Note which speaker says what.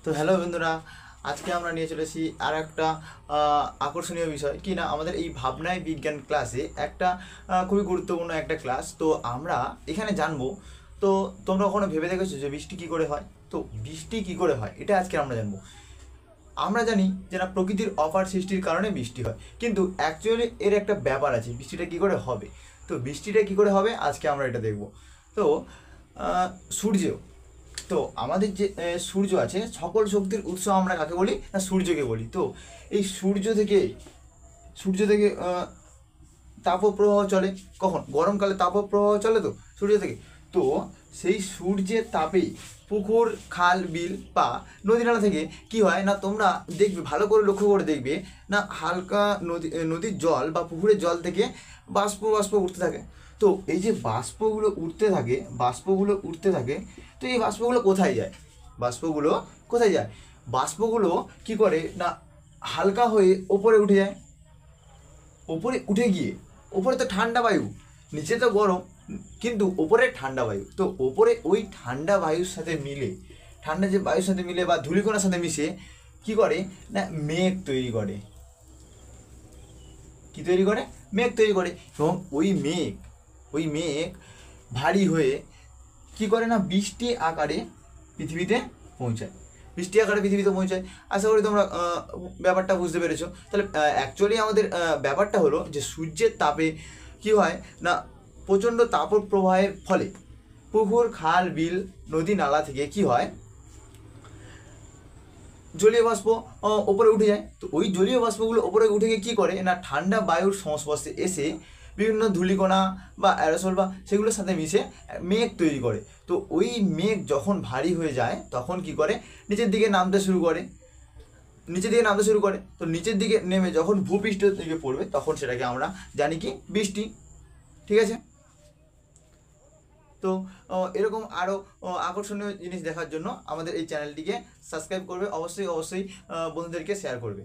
Speaker 1: তো হ্যালো বন্ধুরা, আজকে আমরা নিয়ে চলেছি আর একটা আকর্ষণীয় বিষয় কি না, আমাদের এই ভাবনায় বিজ্ঞান ক্লাসে একটা খুবই গুরুত্বপূর্ণ একটা ক্লাস। তো আমরা এখানে জানবো। তো তোমরা কখনো ভেবে দেখেছো যে বৃষ্টি কী করে হয়? তো বৃষ্টি কী করে হয় এটা আজকে আমরা জানবো। আমরা জানি যে না, প্রকৃতির অপার সৃষ্টির কারণে বৃষ্টি হয়, কিন্তু অ্যাকচুয়ালি এর একটা ব্যাপার আছে, বৃষ্টিটা কী করে হবে। তো বৃষ্টিটা কী করে হবে আজকে আমরা এটা দেখব। তো সূর্য, তো আমাদের যে সূর্য আছে, সকল শক্তির উৎস আমরা কাকে বলি না, সূর্যকে বলি। তো এই সূর্য থেকে তাপপ্রবাহ চলে। কখন? গরমকালে তাপপ্রবাহ চলে তো সূর্য থেকে। তো সেই সূর্যের তাপেই পুকুর, খাল, বিল বা নদী নালা থেকে কি হয় না, তোমরা দেখবে, ভালো করে লক্ষ্য করে দেখবে না, হালকা নদীর জল বা পুকুরের জল থেকে বাষ্প বাষ্প উঠতে থাকে। তো এই যে বাষ্পগুলো উঠতে থাকে, তো এই বাষ্পগুলো কোথায় যায়? বাষ্পগুলো কি করে না, হালকা হয়ে ওপরে উঠে যায়। ওপরে উঠে গিয়ে, ওপরে তো ঠান্ডা বায়ু, নিচে তো গরম, কিন্তু ওপরে ঠান্ডা বায়ু। তো ওপরে ওই ঠান্ডা বায়ুর সাথে মিলে, ঠান্ডা যে বায়ুর সাথে মিলে বা ধূলিকণার সাথে মিশে কি করে না, মেঘ তৈরি করে। কি তৈরি করে? মেঘ তৈরি করে। এবং ওই মেঘ ভারী হয়ে কি করে না, পৃথিবীতে পৌঁছায় পৌঁছায়। আশা করি তোমরা ব্যাপারটা বুঝতে পেরেছো। তাহলে অ্যাকচুয়ালি আমাদের ব্যাপারটা হলো যে সূর্যের তাপে কি হয় না, প্রচণ্ড তাপপ্রবাহের ফলে পুকুর, খাল, বিল, নদী নালা থেকে কি হয়, জলীয় বাষ্প ওপরে উঠে যায়। তো ওই জলীয় বাষ্পগুলো ওপরে উঠে গিয়ে কী করে না, ঠান্ডা বায়ুর সংস্পর্শে এসে বিভিন্ন ধূলিকণা বা অ্যারোসল বা সেগুলোর সাথে মিশে মেঘ তৈরি করে। তো ওই মেঘ যখন ভারী হয়ে যায় তখন কি করে, নিচের দিকে নামতে শুরু করে। তো নিচের দিকে নেমে যখন ভূপৃষ্ঠের দিকে পড়বে তখন সেটাকে আমরা জানি কি, বৃষ্টি। ঠিক আছে? তো এরকম আরও আকর্ষণীয় জিনিস দেখার জন্য আমাদের এই চ্যানেলটিকে সাবস্ক্রাইব করবে, অবশ্যই বন্ধুদেরকে শেয়ার করবে।